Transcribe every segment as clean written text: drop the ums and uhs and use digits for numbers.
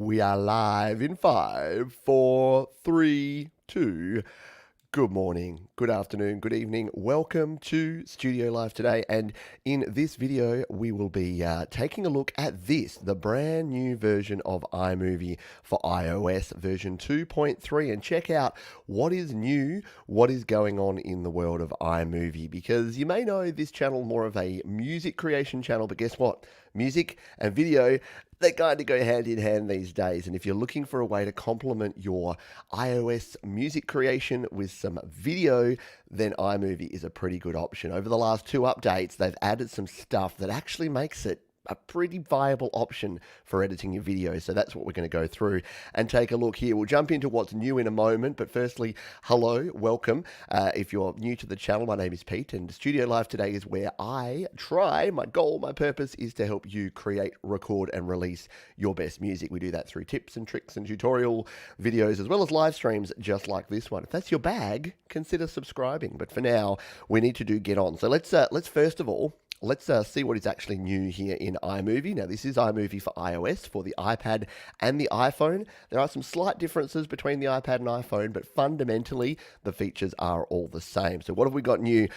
We are live in 5, 4, 3, 2. Good morning, good afternoon, good evening. Welcome to Studio Live today. And in this video, we will be taking a look at the brand new version of iMovie for iOS version 2.3, and check out what is new, what is going on in the world of iMovie. Because you may know this channel more of a music creation channel, but guess what? Music and video, they kind of go hand in hand these days. And if you're looking for a way to complement your iOS music creation with some video, then iMovie is a pretty good option. Over the last two updates, they've added some stuff that actually makes it a pretty viable option for editing your video. So that's what we're going to go through and take a look here. We'll jump into what's new in a moment, but firstly, hello, welcome. If you're new to the channel, my name is Pete, and Studio Live today is where I try, my goal, my purpose is to help you create, record, and release your best music. We do that through tips and tricks and tutorial videos, as well as live streams just like this one. If that's your bag, consider subscribing. But for now, we need to get on. So let's first of all, let's see what is actually new here in iMovie. Now, this is iMovie for iOS, for the iPad and the iPhone. There are some slight differences between the iPad and iPhone, but fundamentally, the features are all the same. So what have we got new?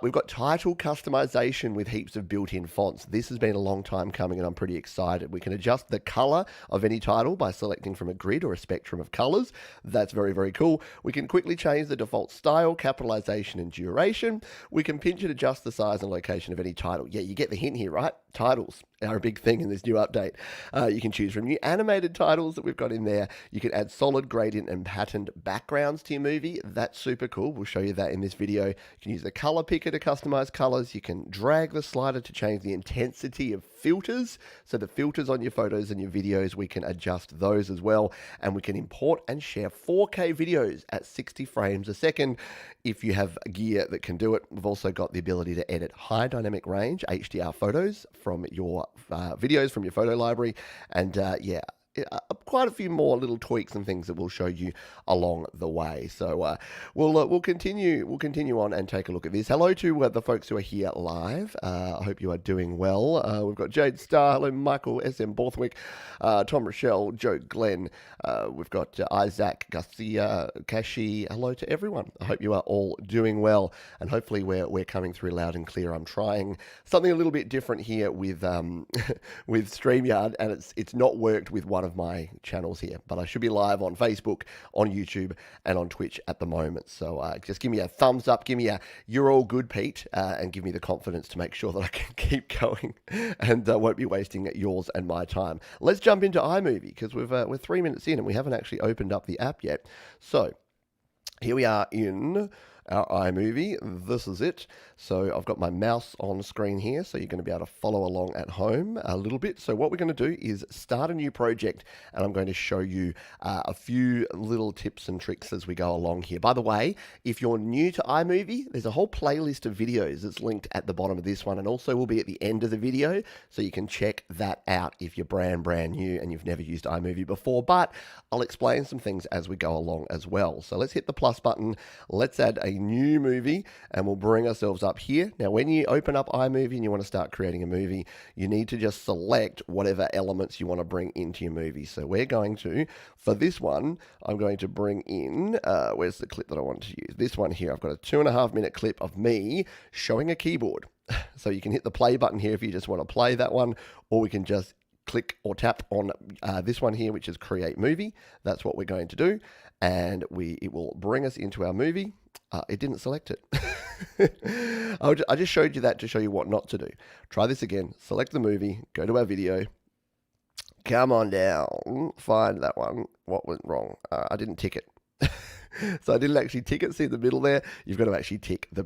We've got title customization with heaps of built-in fonts. This has been a long time coming, and I'm pretty excited. We can adjust the color of any title by selecting from a grid or a spectrum of colors. That's very, very cool. We can quickly change the default style, capitalization, and duration. We can pinch and adjust the size and location of any title. Yeah, you get the hint here, right? Titles are a big thing in this new update. You can choose from new animated titles that we've got in there. You can add solid, gradient, and patterned backgrounds to your movie. That's super cool. We'll show you that in this video. You can use the color picker to customize colors. You can drag the slider to change the intensity of filters. So the filters on your photos and your videos, we can adjust those as well. And we can import and share 4K videos at 60 frames a second if you have gear that can do it. We've also got the ability to edit high dynamic range HDR photos from your videos from your photo library, and quite a few more little tweaks and things that we'll show you along the way. So we'll continue on and take a look at this. Hello to the folks who are here live. I hope you are doing well. We've got Jade Starr, hello Michael SM Borthwick, Tom Rochelle, Joe Glenn. We've got Isaac Garcia, Kashi. Hello to everyone. I hope you are all doing well, and hopefully we're coming through loud and clear. I'm trying something a little bit different here with with StreamYard, and it's not worked with one of my channels here, but I should be live on Facebook, on YouTube, and on Twitch at the moment. So just give me a thumbs up, give me a "you're all good, Pete," and give me the confidence to make sure that I can keep going and won't be wasting yours and my time. Let's jump into iMovie, because we're 3 minutes in and we haven't actually opened up the app yet. So here we are in our iMovie. This is it. So I've got my mouse on screen here, so you're going to be able to follow along at home a little bit. So what we're going to do is start a new project, and I'm going to show you a few little tips and tricks as we go along here. By the way, if you're new to iMovie, there's a whole playlist of videos that's linked at the bottom of this one, and also will be at the end of the video, so you can check that out if you're brand new and you've never used iMovie before. But I'll explain some things as we go along as well. So let's hit the plus button. Let's add a new movie, and we'll bring ourselves up here. Now, when you open up iMovie and you want to start creating a movie, you need to just select whatever elements you want to bring into your movie. So we're going to, for this one, I'm going to bring in, where's the clip that I want to use? This one here. I've got a 2.5 minute clip of me showing a keyboard. So you can hit the play button here if you just want to play that one, or we can just click or tap on this one here, which is create movie. That's what we're going to do, and it will bring us into our movie. It didn't select it. I just showed you that to show you what not to do. Try this again. Select the movie, go to our video, come on down, find that one. What went wrong? I didn't tick it. So I didn't actually tick it. See in the middle there? You've got to actually tick the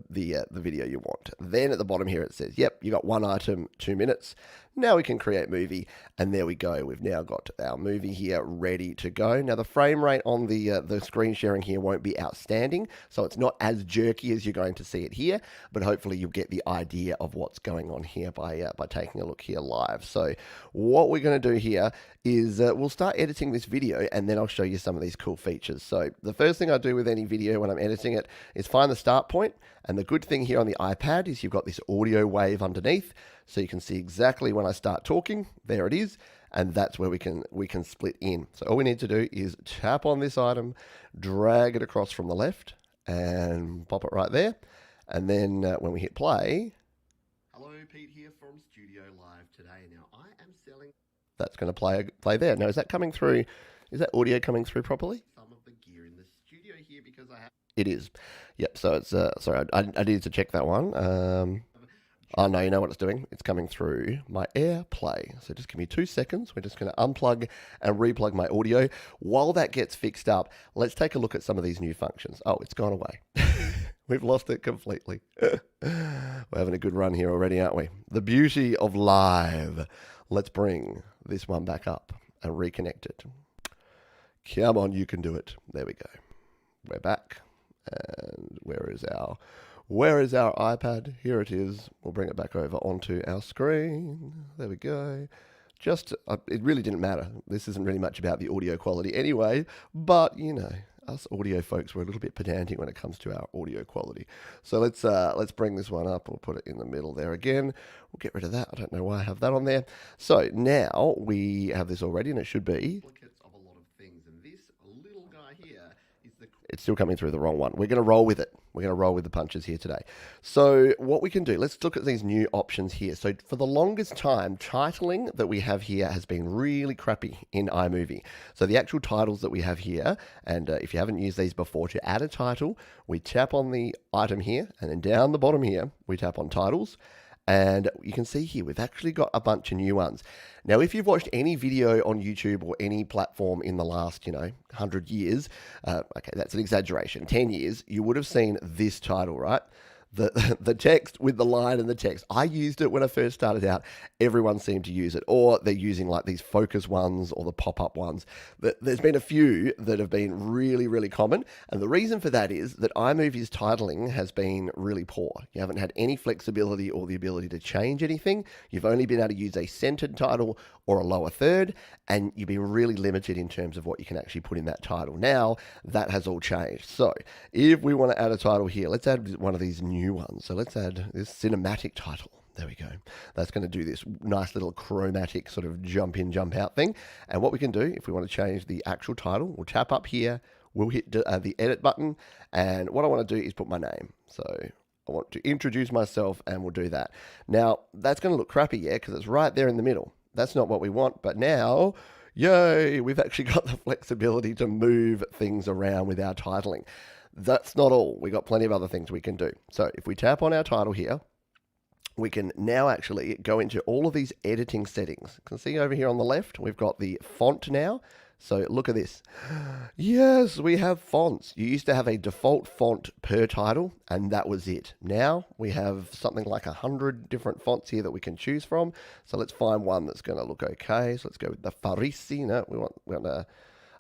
video you want. Then at the bottom here it says, yep, you got one item, 2 minutes. Now we can create movie, and there we go. We've now got our movie here ready to go. Now the frame rate on the screen sharing here won't be outstanding, so it's not as jerky as you're going to see it here, but hopefully you'll get the idea of what's going on here by taking a look here live. So what we're going to do here is we'll start editing this video, and then I'll show you some of these cool features. So the first thing I do with any video when I'm editing it is find the start point, and the good thing here on the iPad is you've got this audio wave underneath, so you can see exactly when I start talking, there it is, and that's where we can split in. So all we need to do is tap on this item, drag it across from the left, and pop it right there. And then when we hit play, hello, Pete here from Studio Live today. Now I am selling. That's going to play there. Now is that coming through? Is that audio coming through properly? Some of the gear in the studio here because I have. It is. Yep. So it's sorry, I needed to check that one. Oh no, you know what it's doing? It's coming through my AirPlay. So just give me 2 seconds. We're just going to unplug and replug my audio. While that gets fixed up, let's take a look at some of these new functions. Oh, it's gone away. We've lost it completely. We're having a good run here already, aren't we? The beauty of live. Let's bring this one back up and reconnect it. Come on, you can do it. There we go. We're back. And where is our iPad? Here it is. We'll bring it back over onto our screen. There we go. Just, it really didn't matter. This isn't really much about the audio quality anyway, but you know, us audio folks, we're a little bit pedantic when it comes to our audio quality. So let's bring this one up. We'll put it in the middle there again. We'll get rid of that. I don't know why I have that on there. So now we have this already, and it should be. Of a lot of things, and this little guy here is the. It's still coming through the wrong one. We're going to roll with it. We're going to roll with the punches here today. So what we can do, let's look at these new options here. So for the longest time, titling that we have here has been really crappy in iMovie. So the actual titles that we have here, and if you haven't used these before, to add a title, we tap on the item here, and then down the bottom here, we tap on titles. And you can see here, we've actually got a bunch of new ones. Now, if you've watched any video on YouTube or any platform in the last, 100 years, okay, that's an exaggeration, 10 years, you would have seen this title, right? The text with the line and the text. I used it when I first started out. Everyone seemed to use it, or they're using like these focus ones or the pop-up ones. There's been a few that have been really, really common. And the reason for that is that iMovie's titling has been really poor. You haven't had any flexibility or the ability to change anything. You've only been able to use a centered title or a lower third, and you've been really limited in terms of what you can actually put in that title. Now, that has all changed. So if we want to add a title here, let's add one of these new ones. So let's add this cinematic title. There we go. That's going to do this nice little chromatic sort of jump in, jump out thing. And what we can do, if we want to change the actual title, we'll tap up here, we'll hit the edit button, and what I want to do is put my name. So I want to introduce myself, and we'll do that. Now, that's going to look crappy, yeah, because it's right there in the middle. That's not what we want, but now, yay, we've actually got the flexibility to move things around with our titling. That's not all. We've got plenty of other things we can do. So if we tap on our title here, we can now actually go into all of these editing settings. You can see over here on the left, we've got the font now. So look at this. Yes, we have fonts. You used to have a default font per title, and that was it. Now we have something like 100 different fonts here that we can choose from. So let's find one that's going to look okay. So let's go with the Farisi. No,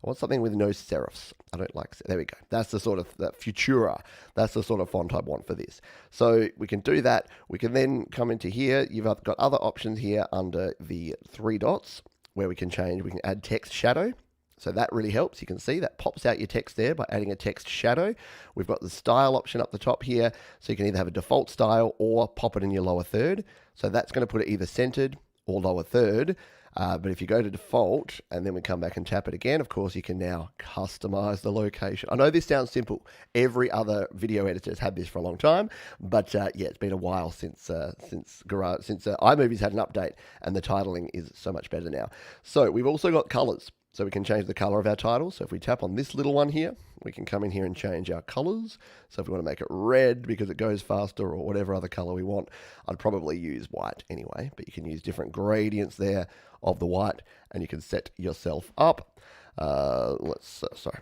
I want something with no serifs. I don't like, there we go. That's the sort of, that Futura. That's the sort of font I want for this. So we can do that. We can then come into here. You've got other options here under the 3 dots where we can change. We can add text shadow. So that really helps. You can see that pops out your text there by adding a text shadow. We've got the style option up the top here. So you can either have a default style or pop it in your lower third. So that's going to put it either centered or lower third. But if you go to default and then we come back and tap it again, of course, you can now customize the location. I know this sounds simple. Every other video editor has had this for a long time, but yeah, it's been a while since iMovie's had an update, and the titling is so much better now. So we've also got colors. So we can change the color of our title. So if we tap on this little one here, we can come in here and change our colors. So if we want to make it red because it goes faster, or whatever other color we want, I'd probably use white anyway, but you can use different gradients there of the white, and you can set yourself up. Sorry,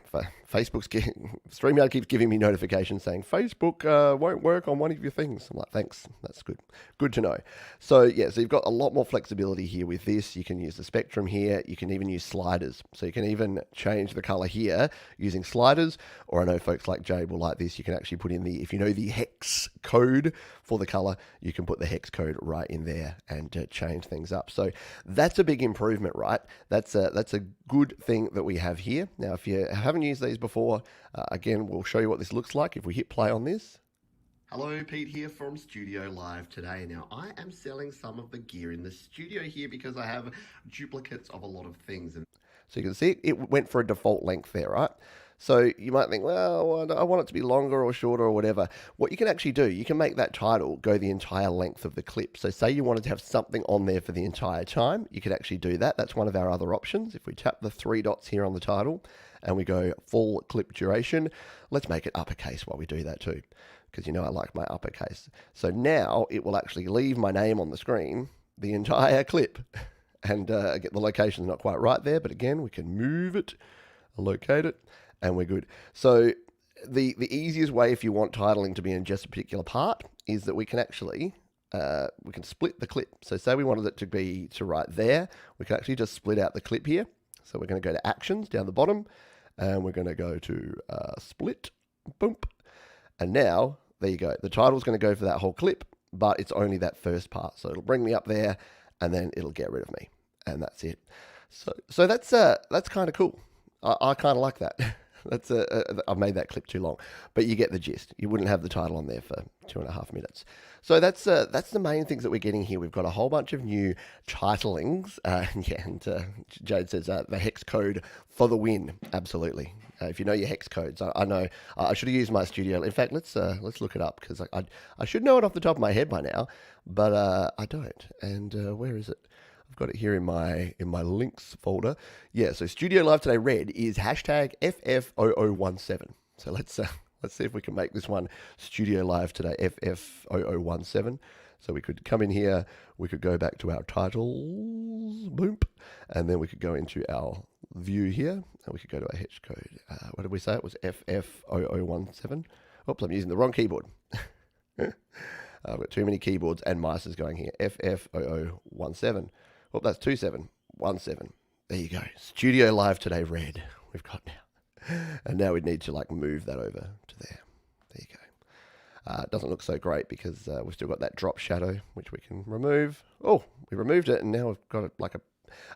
Facebook's StreamYard keeps giving me notifications saying Facebook won't work on one of your things. I'm like, thanks, that's good to know. So yeah, so you've got a lot more flexibility here with this. You can use the spectrum here. You can even use sliders. So you can even change the color here using sliders, or I know folks like Jade will like this. You can actually put in if you know the hex code for the color, you can put the hex code right in there and change things up. So that's a big improvement, right? That's a good thing that we have here. Now, if you haven't used these before, again, we'll show you what this looks like. If we hit play on this, Hello, Pete here from Studio Live today. Now, I am selling some of the gear in the studio here because I have duplicates of a lot of things. So you can see it went for a default length there, right? So you might think, well, I want it to be longer or shorter or whatever. What you can actually do, you can make that title go the entire length of the clip. So say you wanted to have something on there for the entire time, you could actually do that. That's one of our other options. If we tap the three dots here on the title and we go full clip duration, let's make it uppercase while we do that too, because you know I like my uppercase. So now it will actually leave my name on the screen the entire clip. And get the location's not quite right there, but again, we can move it, locate it, and we're good. So the easiest way if you want titling to be in just a particular part is that we can actually, we can split the clip. So say we wanted it to be to right there, we can actually just split out the clip here. So we're going to go to Actions down the bottom, and we're going to go to Split, boom. And now, there you go. The title's going to go for that whole clip, but it's only that first part. So it'll bring me up there, and then it'll get rid of me. And that's it. So that's kind of cool. I kind of like that. I've made that clip too long, but you get the gist. You wouldn't have the title on there for 2.5 minutes. So that's the main things that we're getting here. We've got a whole bunch of new titlings. Jade says the hex code for the win. Absolutely. If you know your hex codes, I know. I should have used my studio. In fact, let's look it up because I should know it off the top of my head by now, but I don't. And where is it? I've got it here in my links folder. Yeah, so Studio Live Today Red is hashtag FF0017. So let's see if we can make this one Studio Live Today FF0017. So we could come in here, we could go back to our titles, boom, and then we could go into our view here, and we could go to our hex code. What did we say? It was FF0017. Oops, I'm using the wrong keyboard. I've got too many keyboards and mices going here. FF0017. Oh, that's 2717. There you go. Studio Live Today Red. We've got now. And now we need to like move that over to there. There you go. It doesn't look so great because we've still got that drop shadow, which we can remove. Oh, we removed it, and now we've got it like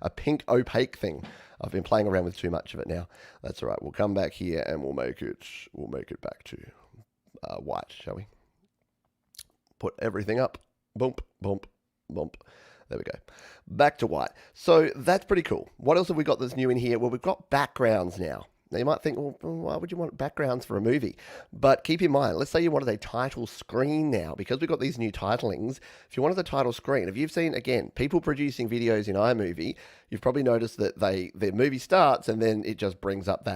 a pink opaque thing. I've been playing around with too much of it now. That's all right. We'll come back here and we'll make it back to white, shall we? Put everything up. Bump, bump, bump. There we go. Back to white. So that's pretty cool. What else have we got that's new in here? Well, we've got backgrounds now. Now you might think, well, why would you want backgrounds for a movie? But keep in mind, let's say you wanted a title screen now, because we've got these new titlings. If you wanted a title screen, if you've seen, again, people producing videos in iMovie, you've probably noticed that their movie starts and then it just brings up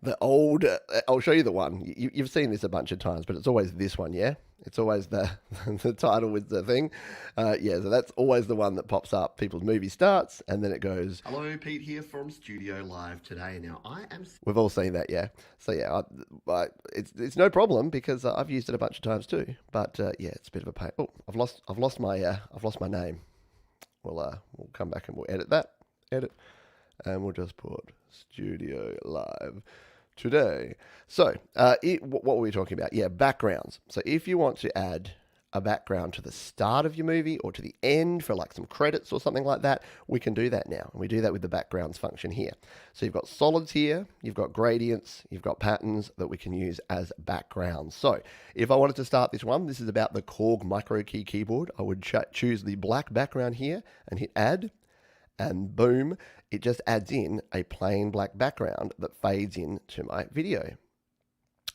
the old, I'll show you the one. You've seen this a bunch of times, but it's always this one, yeah? It's always the title with the thing. Yeah, so that's always the one that pops up. People's movie starts, and then it goes, "Hello, Pete here from Studio Live Today. Now, I am..." We've all seen that, yeah? So, yeah, it's no problem because I've used it a bunch of times too. But, yeah, it's a bit of a pain. Oh, I've lost my name. We'll come back and we'll edit that. Edit. And we'll just put Studio Live Today. So, what were we talking about? Yeah, backgrounds. So if you want to add a background to the start of your movie or to the end for like some credits or something like that, we can do that now. And we do that with the backgrounds function here. So you've got solids here, you've got gradients, you've got patterns that we can use as backgrounds. So if I wanted to start this one, this is about the Korg micro key keyboard. I would choose the black background here and hit add. And boom, it just adds in a plain black background that fades into my video.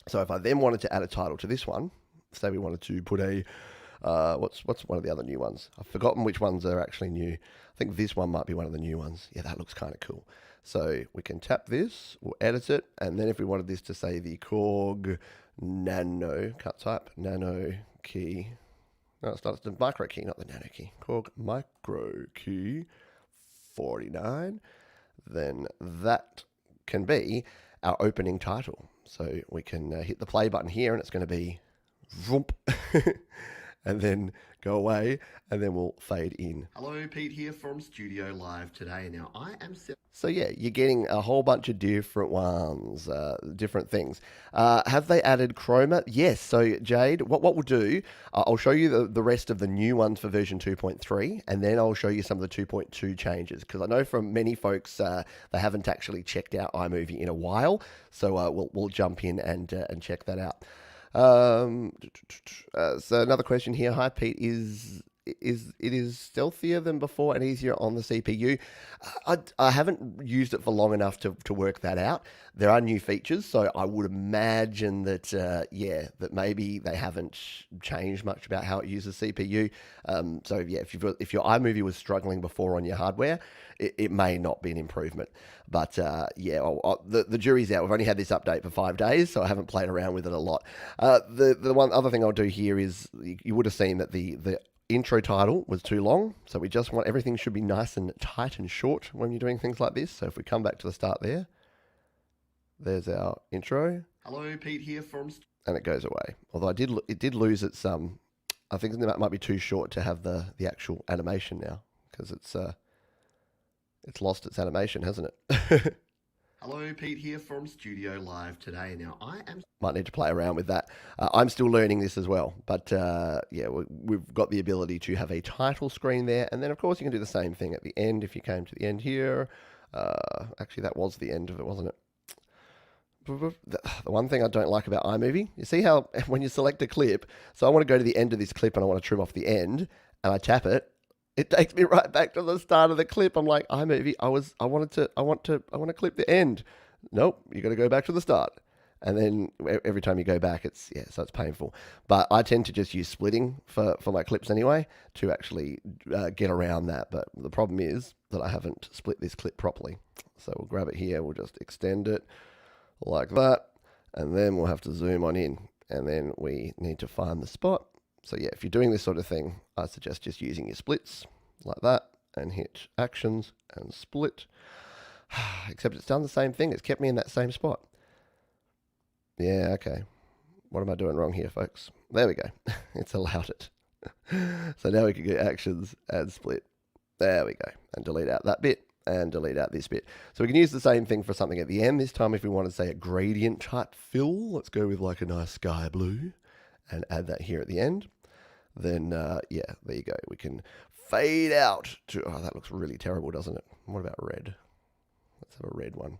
So if I then wanted to add a title to this one, say we wanted to put a, what's one of the other new ones? I've forgotten which ones are actually new. I think this one might be one of the new ones. Yeah, that looks kind of cool. So we can tap this, we'll edit it, and then if we wanted this to say the Korg Nano, can't type, Nano Key. No, it's the micro key, not the Nano Key. Korg Micro Key 49, then that can be our opening title. So we can hit the play button here and it's going to be vroom, and then go away, and then we'll fade in. Hello, Pete here from Studio Live Today. Now, I am... So yeah, you're getting a whole bunch of different ones, different things. Have they added Chroma? Yes. So Jade, what we'll do, I'll show you the rest of the new ones for version 2.3, and then I'll show you some of the 2.2 changes, because I know from many folks they haven't actually checked out iMovie in a while. So we'll jump in and check that out. So another question here. Hi, Pete. Is stealthier than before and easier on the CPU? I haven't used it for long enough to work that out. There are new features, so I would imagine that that maybe they haven't changed much about how it uses CPU. So yeah, if your iMovie was struggling before on your hardware, it may not be an improvement. But the jury's out. We've only had this update for 5 days, so I haven't played around with it a lot. The one other thing I'll do here is you would have seen that the intro title was too long, so we just want everything should be nice and tight and short when you're doing things like this. So if we come back to the start there's our intro. Hello, Pete here from... And it goes away. Although it did lose its I think that might be too short to have the actual animation now, because it's lost its animation, hasn't it? Hello, Pete here from Studio Live today. Now, might need to play around with that. I'm still learning this as well, but we've got the ability to have a title screen there, and then of course you can do the same thing at the end if you came to the end here. Actually, that was the end of it, wasn't it? The one thing I don't like about iMovie, you see how when you select a clip, so I want to go to the end of this clip and I want to trim off the end, and I tap it, it takes me right back to the start of the clip. I'm like, iMovie, I want to clip the end. Nope, you got to go back to the start. And then every time you go back, so it's painful. But I tend to just use splitting for my clips anyway to actually get around that. But the problem is that I haven't split this clip properly. So we'll grab it here, we'll just extend it like that, and then we'll have to zoom on in, and then we need to find the spot. So yeah, if you're doing this sort of thing, I suggest just using your splits like that and hit actions and split. Except it's done the same thing. It's kept me in that same spot. Yeah, okay. What am I doing wrong here, folks? There we go. It's allowed it. So now we can go actions and split. There we go. And delete out that bit and delete out this bit. So we can use the same thing for something at the end. This time if we want to say a gradient type fill, let's go with like a nice sky blue and add that here at the end. Then, there you go. We can fade out to... Oh, that looks really terrible, doesn't it? What about red? Let's have a red one.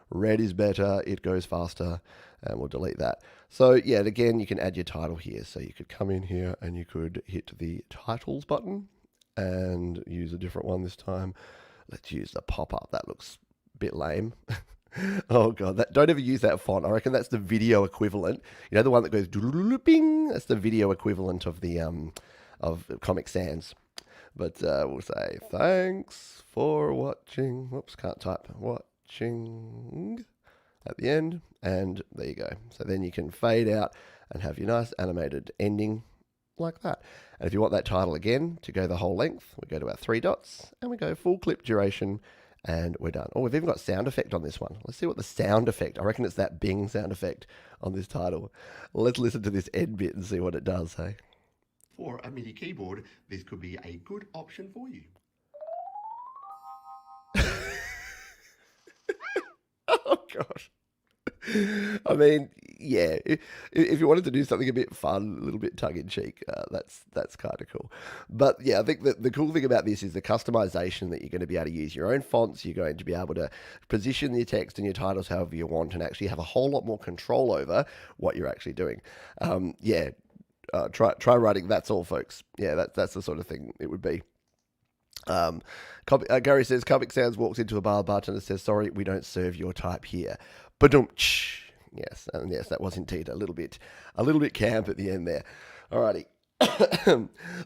Red is better. It goes faster. And we'll delete that. So, yeah, and again, you can add your title here. So you could come in here and you could hit the titles button and use a different one this time. Let's use the pop-up. That looks a bit lame. Oh god, don't ever use that font. I reckon that's the video equivalent. You know, the one that goes bing. That's the video equivalent of the of Comic Sans. But we'll say thanks for watching. Whoops, can't type. Watching at the end, and there you go. So then you can fade out and have your nice animated ending like that. And if you want that title again to go the whole length, we go to our 3 dots and we go full clip duration. And we're done. Oh, we've even got sound effect on this one. Let's see what the sound effect, I reckon it's that Bing sound effect on this title. Well, let's listen to this end bit and see what it does, hey? For a MIDI keyboard, this could be a good option for you. Oh, gosh. I mean, yeah, if you wanted to do something a bit fun, a little bit tongue-in-cheek, that's kind of cool. But yeah, I think that the cool thing about this is the customization, that you're going to be able to use your own fonts. You're going to be able to position your text and your titles however you want, and actually have a whole lot more control over what you're actually doing. Try writing That's All, folks. Yeah, that's the sort of thing it would be. Gary says, Comic Sans walks into a bar button and says, sorry, we don't serve your type here. Ba-dum-tsh. Yes, and yes, that was indeed a little bit camp at the end there. Alrighty.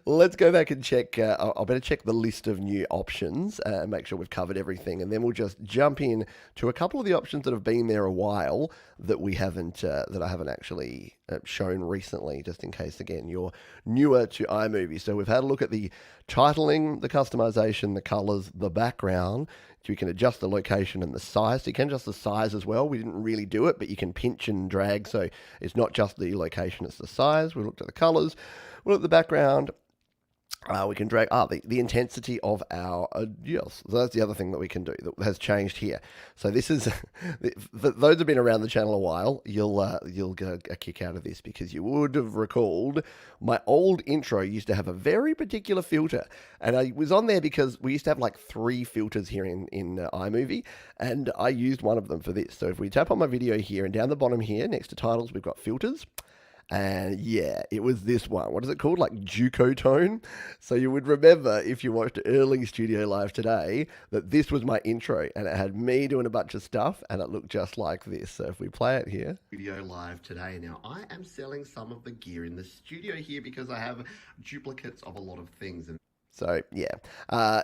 Let's go back and check. I'll better check the list of new options and make sure we've covered everything, and then we'll just jump in to a couple of the options that have been there a while that we haven't, that I haven't actually shown recently, just in case, again, you're newer to iMovie. So we've had a look at the titling, the customization, the colors, the background. So you can adjust the location and the size. So you can adjust the size as well. We didn't really do it, but you can pinch and drag. So it's not just the location, it's the size. We looked at the colors. We looked at the background. We can drag the intensity of our yes. So that's the other thing that we can do that has changed here. So this is for those who've been around the channel a while, you'll get a kick out of this, because you would have recalled my old intro used to have a very particular filter, and I was on there because we used to have like 3 filters here in iMovie, and I used one of them for this. So if we tap on my video here, and down the bottom here next to titles, we've got filters. And yeah, it was this one. What is it called? Like Juco Tone. So you would remember if you watched early Studio Live today that this was my intro and it had me doing a bunch of stuff and it looked just like this. So if we play it here. Studio Live today. Now I am selling some of the gear in the studio here because I have duplicates of a lot of things. So yeah,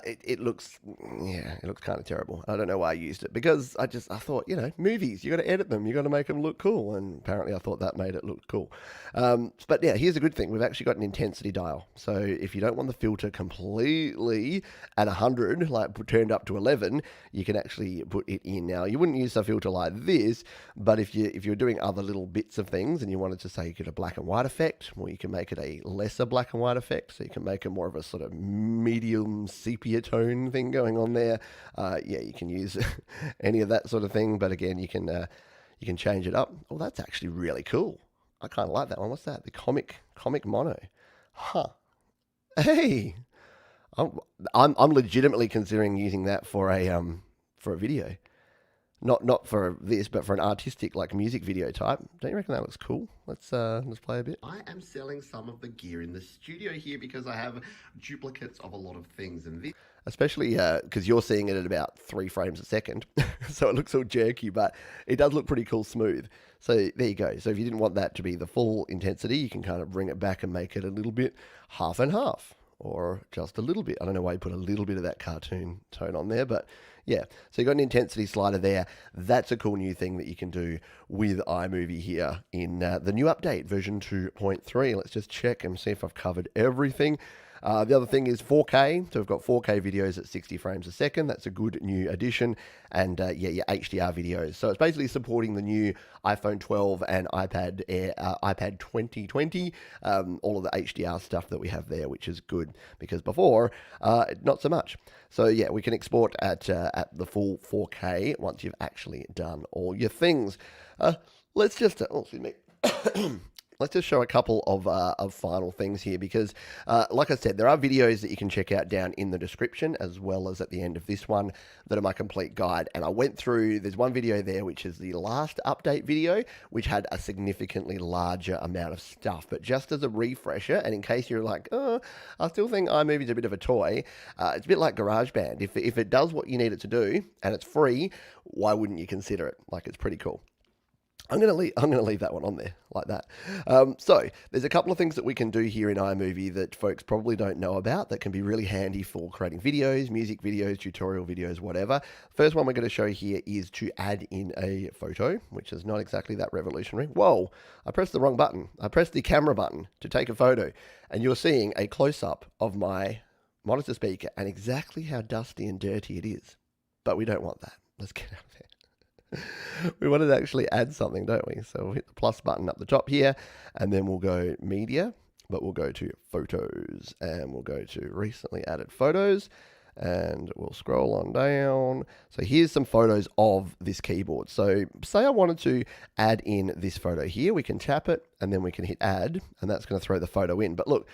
it looks it looks kind of terrible. I don't know why I used it because I thought movies, you got to edit them, you got to make them look cool, and apparently I thought that made it look cool. But yeah, here's a good thing: we've actually got an intensity dial. So if you don't want the filter completely at 100, like turned up to 11, you can actually put it in. Now you wouldn't use a filter like this, but if you're doing other little bits of things and you wanted to say you get a black and white effect, well, you can make it a lesser black and white effect. So you can make it more of a sort of medium sepia tone thing going on there. Yeah, you can use any of that sort of thing, but again, you can change it up. Oh, that's actually really cool. I kind of like that one. What's that? The comic mono. Huh. Hey, I'm legitimately considering using that for a video. Not for this, but for an artistic like music video type. Don't you reckon that looks cool? Let's play a bit. I am selling some of the gear in the studio here because I have duplicates of a lot of things, and this, especially because you're seeing it at about 3 frames a second, so it looks all jerky, but it does look pretty cool, smooth. So there you go. So if you didn't want that to be the full intensity, you can kind of bring it back and make it a little bit half and half, or just a little bit. I don't know why you put a little bit of that cartoon tone on there, but yeah. So you got an intensity slider there. That's a cool new thing that you can do with iMovie here in the new update, version 2.3. Let's just check and see if I've covered everything. The other thing is 4K. So we've got 4K videos at 60 frames a second. That's a good new addition. And yeah, your HDR videos. So it's basically supporting the new iPhone 12 and iPad Air, iPad 2020, all of the HDR stuff that we have there, which is good because before, not so much. So yeah, we can export at the full 4K once you've actually done all your things. Let's just, excuse me. Let's just show a couple of final things here because, like I said, there are videos that you can check out down in the description as well as at the end of this one that are my complete guide. And I went through, there's one video there which is the last update video, which had a significantly larger amount of stuff. But just as a refresher, and in case you're like, I still think iMovie's a bit of a toy, it's a bit like GarageBand. If it does what you need it to do and it's free, why wouldn't you consider it? Like, it's pretty cool. I'm gonna leave that one on there like that. So there's a couple of things that we can do here in iMovie that folks probably don't know about that can be really handy for creating videos, music videos, tutorial videos, whatever. First one we're going to show here is to add in a photo, which is not exactly that revolutionary. Whoa, I pressed the wrong button. I pressed the camera button to take a photo, and you're seeing a close-up of my monitor speaker and exactly how dusty and dirty it is. But we don't want that. Let's get out of there. We wanted to actually add something, don't we? So we'll hit the plus button up the top here, and then we'll go media, but we'll go to photos, and we'll go to recently added photos, and we'll scroll on down. So here's some photos of this keyboard. So say I wanted to add in this photo here, we can tap it, and then we can hit add, and that's going to throw the photo in. But look,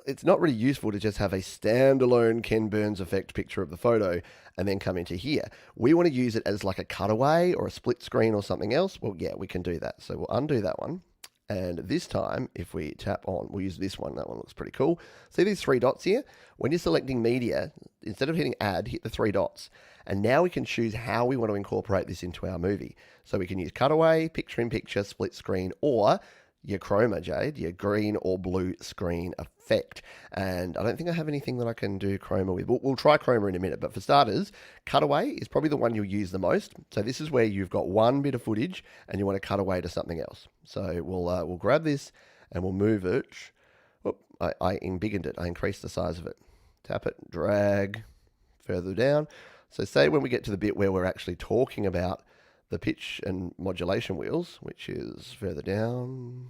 it's not really useful to just have a standalone Ken Burns effect picture of the photo and then come into here. We want to use it as like a cutaway or a split screen or something else. Well, yeah, we can do that. So we'll undo that one. And this time, if we tap on, we'll use this one. That one looks pretty cool. See these 3 dots here? When you're selecting media, instead of hitting add, hit the 3 dots. And now we can choose how we want to incorporate this into our movie. So we can use cutaway, picture-in-picture, split screen, or your Chroma, Jade, your green or blue screen effect. And I don't think I have anything that I can do Chroma with. We'll try Chroma in a minute, but for starters, cutaway is probably the one you'll use the most. So this is where you've got one bit of footage and you want to cut away to something else. So we'll grab this and we'll move it. Oh, I embiggened it. I increased the size of it. Tap it, drag further down. So say when we get to the bit where we're actually talking about the pitch and modulation wheels, which is further down.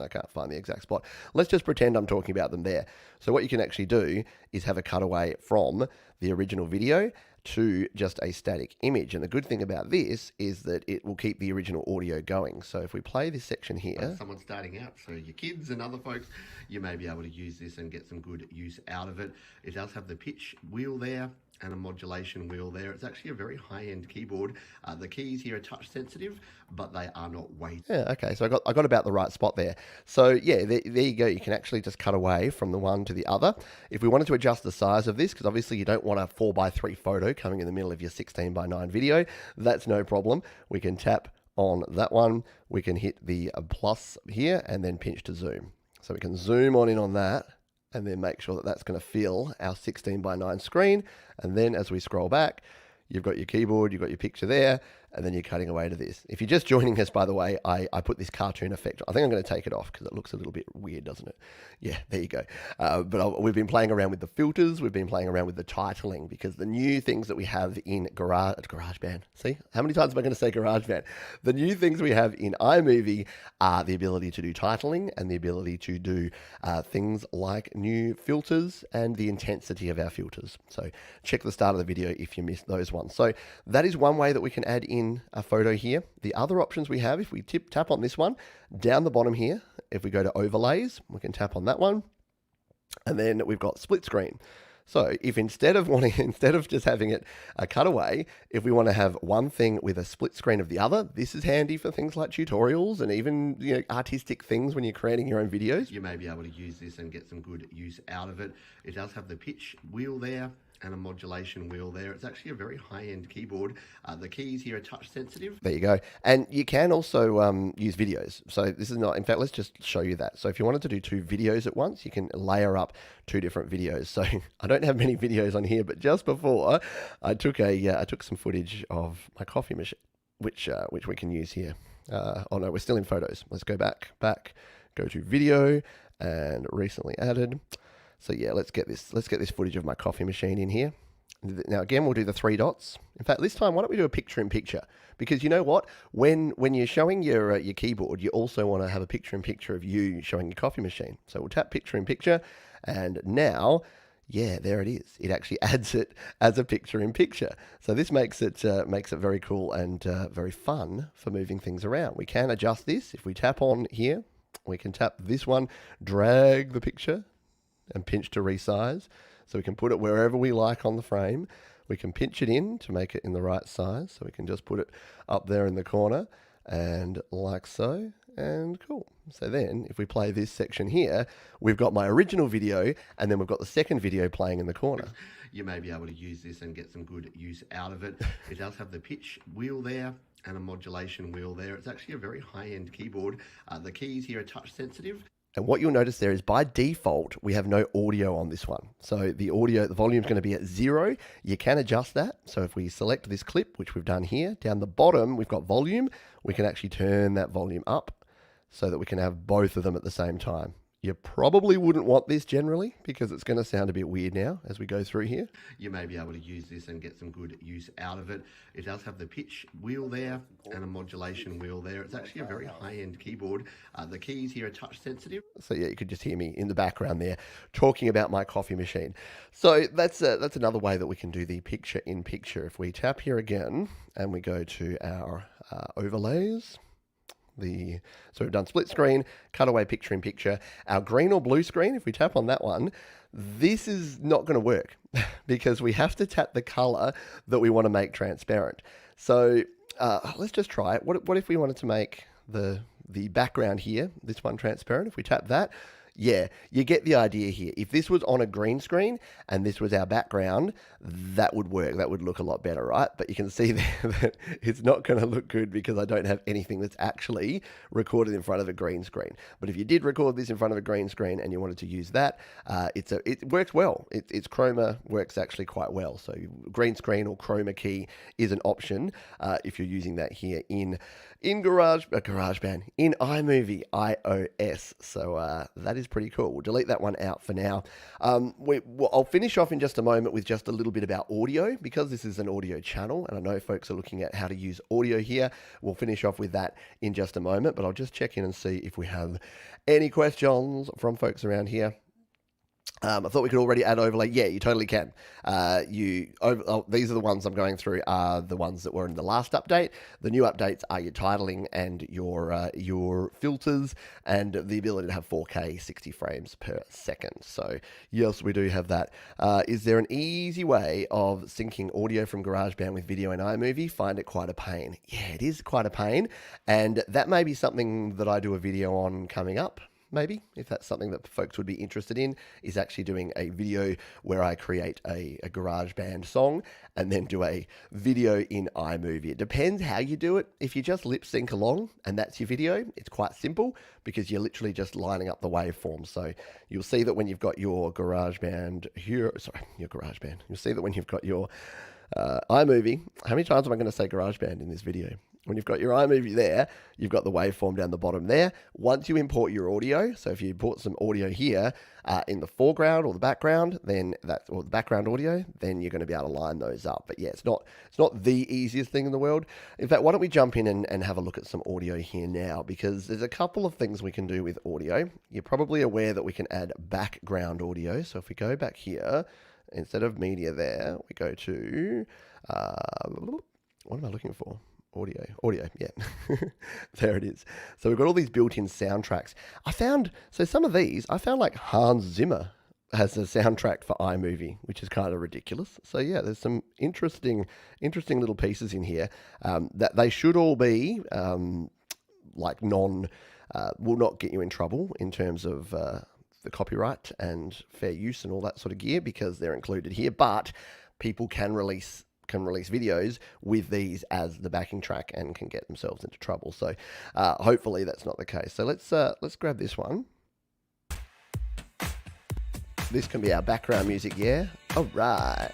I can't find the exact spot. Let's just pretend I'm talking about them there. So what you can actually do is have a cutaway from the original video to just a static image. And the good thing about this is that it will keep the original audio going. So if we play this section here. Someone starting out, so your kids and other folks, you may be able to use this and get some good use out of it. It does have the pitch wheel there. and a modulation wheel there. It's actually a very high-end keyboard. The keys here are touch sensitive, but they are not weight. Yeah, okay, so I got about the right spot there. So yeah, there you go. You can actually just cut away from the one to the other. If we wanted to adjust the size of this, because obviously you don't want a 4:3 photo coming in the middle of your 16:9 video, that's no problem. We can tap on that one. We can hit the plus here and then pinch to zoom. So we can zoom on in on that, and then make sure that that's going to fill our 16:9 screen. And then as we scroll back, you've got your keyboard, you've got your picture there, and then you're cutting away to this. If you're just joining us, by the way, I put this cartoon effect. I think I'm going to take it off because it looks a little bit weird, doesn't it? Yeah, there you go. We've been playing around with the filters. We've been playing around with the titling, because the new things that we have in GarageBand. See, how many times am I going to say GarageBand? The new things we have in iMovie are the ability to do titling and the ability to do things like new filters and the intensity of our filters. So check the start of the video if you missed those ones. So that is one way that we can add in a photo here. The other options we have, if we tap on this one, down the bottom here, if we go to overlays, we can tap on that one, and then we've got split screen. So if instead of just having it a cutaway, if we want to have one thing with a split screen of the other, this is handy for things like tutorials and even artistic things when you're creating your own videos. You may be able to use this and get some good use out of it. It does have the pitch wheel there and a modulation wheel there. It's actually a very high-end keyboard. The keys here are touch sensitive. There you go. And you can also use videos. So this is not, in fact, let's just show you that. So if you wanted to do 2 videos at once, you can layer up 2 different videos. So I don't have many videos on here, but just before I took some footage of my coffee machine, which we can use here. Oh no, we're still in photos. Let's go back, go to video and recently added. So yeah, let's get this footage of my coffee machine in here. Now again, we'll do the 3 dots. In fact, this time, why don't we do a picture in picture? Because you know what? When you're showing your keyboard, you also want to have a picture in picture of you showing your coffee machine. So we'll tap picture in picture, and now, yeah, there it is. It actually adds it as a picture in picture. So this makes it very cool and very fun for moving things around. We can adjust this. If we tap on here, we can tap this one, drag the picture, and pinch to resize. So we can put it wherever we like on the frame. We can pinch it in to make it in the right size. So we can just put it up there in the corner and like so, and cool. So then if we play this section here, we've got my original video and then we've got the second video playing in the corner. You may be able to use this and get some good use out of it. It does have the pitch wheel there and a modulation wheel there. It's actually a very high-end keyboard. The keys here are touch sensitive. And what you'll notice there is by default, we have no audio on this one. So the volume is going to be at 0. You can adjust that. So if we select this clip, which we've done here, down the bottom, we've got volume. We can actually turn that volume up so that we can have both of them at the same time. You probably wouldn't want this generally because it's going to sound a bit weird now as we go through here. You may be able to use this and get some good use out of it. It does have the pitch wheel there and a modulation wheel there. It's actually a very high-end keyboard. The keys here are touch sensitive. So yeah, you could just hear me in the background there talking about my coffee machine. So that's another way that we can do the picture in picture. If we tap here again and we go to our overlays, so we've done split screen, cutaway picture in picture. Our green or blue screen, if we tap on that one, this is not going to work because we have to tap the color that we want to make transparent. So let's just try it. What if we wanted to make the background here, this one transparent? If we tap that, yeah, you get the idea here. If this was on a green screen and this was our background, that would work. That would look a lot better, right? But you can see there that it's not going to look good because I don't have anything that's actually recorded in front of a green screen. But if you did record this in front of a green screen and you wanted to use that, it works well. It's Chroma works actually quite well. So green screen or Chroma key is an option if you're using that here in GarageBand, in iMovie iOS. So that is pretty cool. We'll delete that one out for now. I'll finish off in just a moment with just a little bit about audio because this is an audio channel and I know folks are looking at how to use audio here. We'll finish off with that in just a moment, but I'll just check in and see if we have any questions from folks around here. I thought we could already add overlay. Yeah, you totally can. These are the ones I'm going through. Are the ones that were in the last update. The new updates are your titling and your filters and the ability to have 4K 60 frames per second. So yes, we do have that. Is there an easy way of syncing audio from GarageBand with video in iMovie? Find it quite a pain. Yeah, it is quite a pain, and that may be something that I do a video on coming up. Maybe, if that's something that folks would be interested in, is actually doing a video where I create a GarageBand song and then do a video in iMovie. It depends how you do it. If you just lip sync along and that's your video, it's quite simple because you're literally just lining up the waveforms. So you'll see that when you've got your GarageBand here, you'll see that when you've got your iMovie, how many times am I going to say GarageBand in this video? When you've got your iMovie there, you've got the waveform down the bottom there. Once you import your audio, so if you import some audio here in the foreground or the background, or the background audio, then you're going to be able to line those up. But yeah, it's not the easiest thing in the world. In fact, why don't we jump in and have a look at some audio here now, because there's a couple of things we can do with audio. You're probably aware that we can add background audio. So if we go back here, instead of media there, we go to, what am I looking for? Audio, yeah. There it is. So we've got all these built-in soundtracks. Some of these, I found like Hans Zimmer has a soundtrack for iMovie, which is kind of ridiculous. So yeah, there's some interesting little pieces in here that they should all be like will not get you in trouble in terms of the copyright and fair use and all that sort of gear, because they're included here, but people can release videos with these as the backing track and can get themselves into trouble. So hopefully that's not the case. So let's grab this one. This can be our background music, yeah? All right,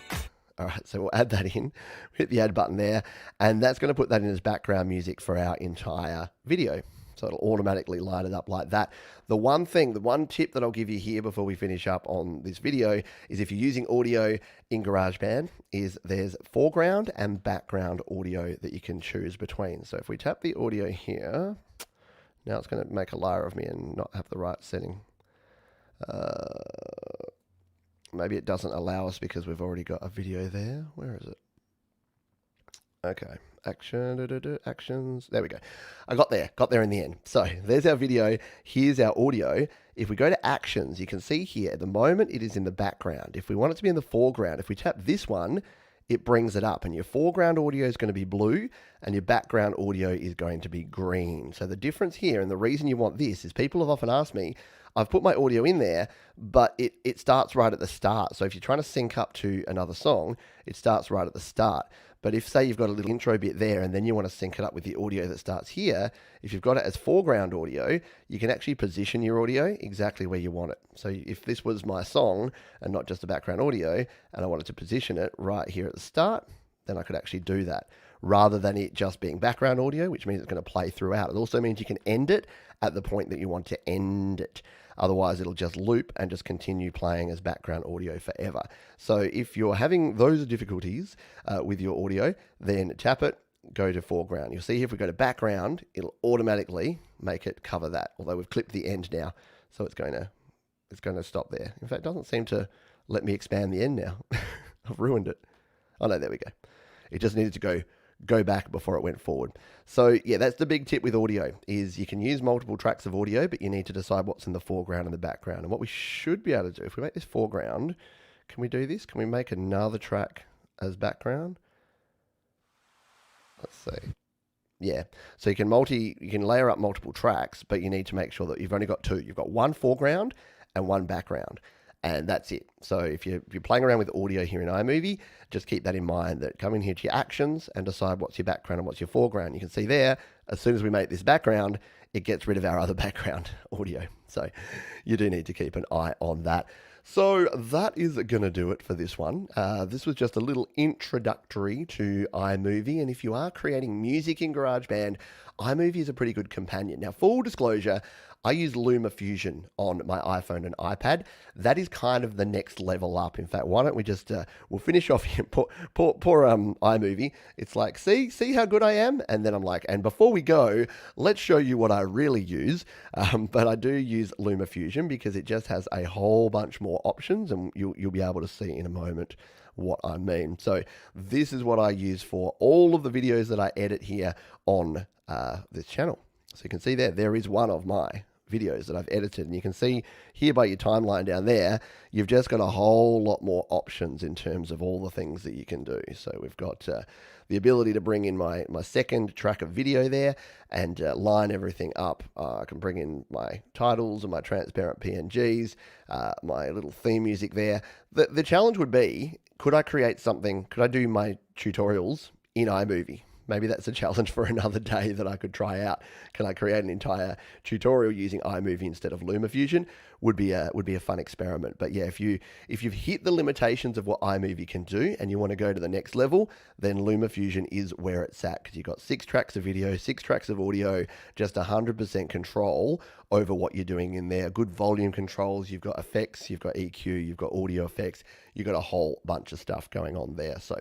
so we'll add that in. Hit the add button there, and that's going to put that in as background music for our entire video. So it'll automatically line it up like that. The one tip that I'll give you here before we finish up on this video is, if you're using audio in GarageBand, is there's foreground and background audio that you can choose between. So if we tap the audio here, now it's going to make a liar of me and not have the right setting. Maybe it doesn't allow us because we've already got a video there. Where is it? Okay, actions, there we go. I got there in the end. So there's our video, here's our audio. If we go to actions, you can see here, at the moment it is in the background. If we want it to be in the foreground, if we tap this one, it brings it up, and your foreground audio is going to be blue and your background audio is going to be green. So the difference here, and the reason you want this, is people have often asked me, I've put my audio in there, but it starts right at the start. So if you're trying to sync up to another song, it starts right at the start. But if, say, you've got a little intro bit there and then you want to sync it up with the audio that starts here, if you've got it as foreground audio, you can actually position your audio exactly where you want it. So if this was my song and not just the background audio, and I wanted to position it right here at the start, then I could actually do that, rather than it just being background audio, which means it's going to play throughout. It also means you can end it at the point that you want to end it. Otherwise, it'll just loop and just continue playing as background audio forever. So if you're having those difficulties with your audio, then tap it, go to foreground. You'll see if we go to background, it'll automatically make it cover that. Although we've clipped the end now, so it's going to stop there. In fact, it doesn't seem to let me expand the end now. I've ruined it. Oh no, there we go. It just needed to go back before it went forward. So yeah, that's the big tip with audio, is you can use multiple tracks of audio, but you need to decide what's in the foreground and the background. And what we should be able to do, if we make this foreground, can we do this? Can we make another track as background? Let's see. Yeah, so you can layer up multiple tracks, but you need to make sure that you've only got two. You've got one foreground and one background, and that's it. So if you're playing around with audio here in iMovie, just keep that in mind, that come in here to your actions and decide what's your background and what's your foreground. You can see there, as soon as we make this background, it gets rid of our other background audio. So you do need to keep an eye on that. So that is going to do it for this one. This was just a little introductory to iMovie, and if you are creating music in GarageBand, iMovie is a pretty good companion. Now, full disclosure, I use LumaFusion on my iPhone and iPad. That is kind of the next level up. In fact, why don't we just we'll finish off here. Poor iMovie. It's like, see how good I am, and then I'm like, and before we go, let's show you what I really use. But I do use LumaFusion because it just has a whole bunch more options, and you'll be able to see in a moment what I mean. So this is what I use for all of the videos that I edit here on this channel. So you can see there is one of my videos that I've edited, and you can see here by your timeline down there, you've just got a whole lot more options in terms of all the things that you can do. So we've got the ability to bring in my second track of video there and line everything up. I can bring in my titles and my transparent PNGs, my little theme music there. The challenge would be, could I create something, could I do my tutorials in iMovie? Maybe that's a challenge for another day that I could try out. Can I create an entire tutorial using iMovie instead of LumaFusion? Would be a fun experiment. But yeah, if you've hit the limitations of what iMovie can do and you want to go to the next level, then LumaFusion is where it's at, because you've got 6 tracks of video, 6 tracks of audio, just 100% control over what you're doing in there. Good volume controls, you've got effects, you've got EQ, you've got audio effects, you've got a whole bunch of stuff going on there. So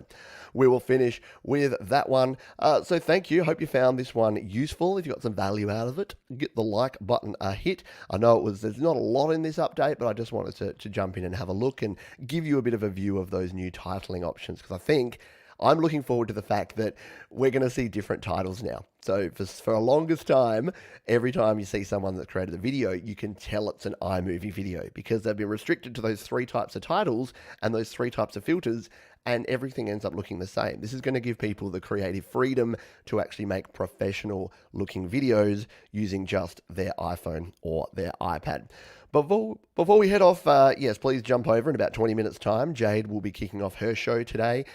we will finish with that one. So thank you. Hope you found this one useful. If you got some value out of it, get the like button a hit. I know there's not a lot in this update, but I just wanted to jump in and have a look and give you a bit of a view of those new titling options, because I think I'm looking forward to the fact that we're going to see different titles now. So for the longest time, every time you see someone that's created a video, you can tell it's an iMovie video because they've been restricted to those 3 types of titles and those 3 types of filters, and everything ends up looking the same. This is going to give people the creative freedom to actually make professional looking videos using just their iPhone or their iPad. Before we head off, yes, please jump over in about 20 minutes time. Jade will be kicking off her show today,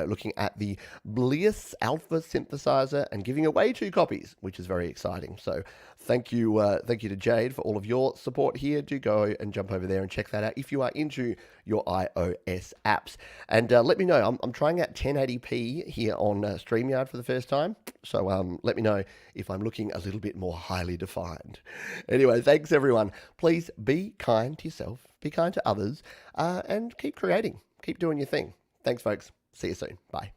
looking at the Bliss Alpha synthesizer and giving away 2 copies, which is very exciting. So thank you to Jade for all of your support here. Do go and jump over there and check that out if you are into your iOS apps. And let me know. I'm trying out 1080p here on StreamYard for the first time. So let me know if I'm looking a little bit more highly defined. Anyway, thanks everyone. Please be kind to yourself, be kind to others, and keep creating. Keep doing your thing. Thanks, folks. See you soon. Bye.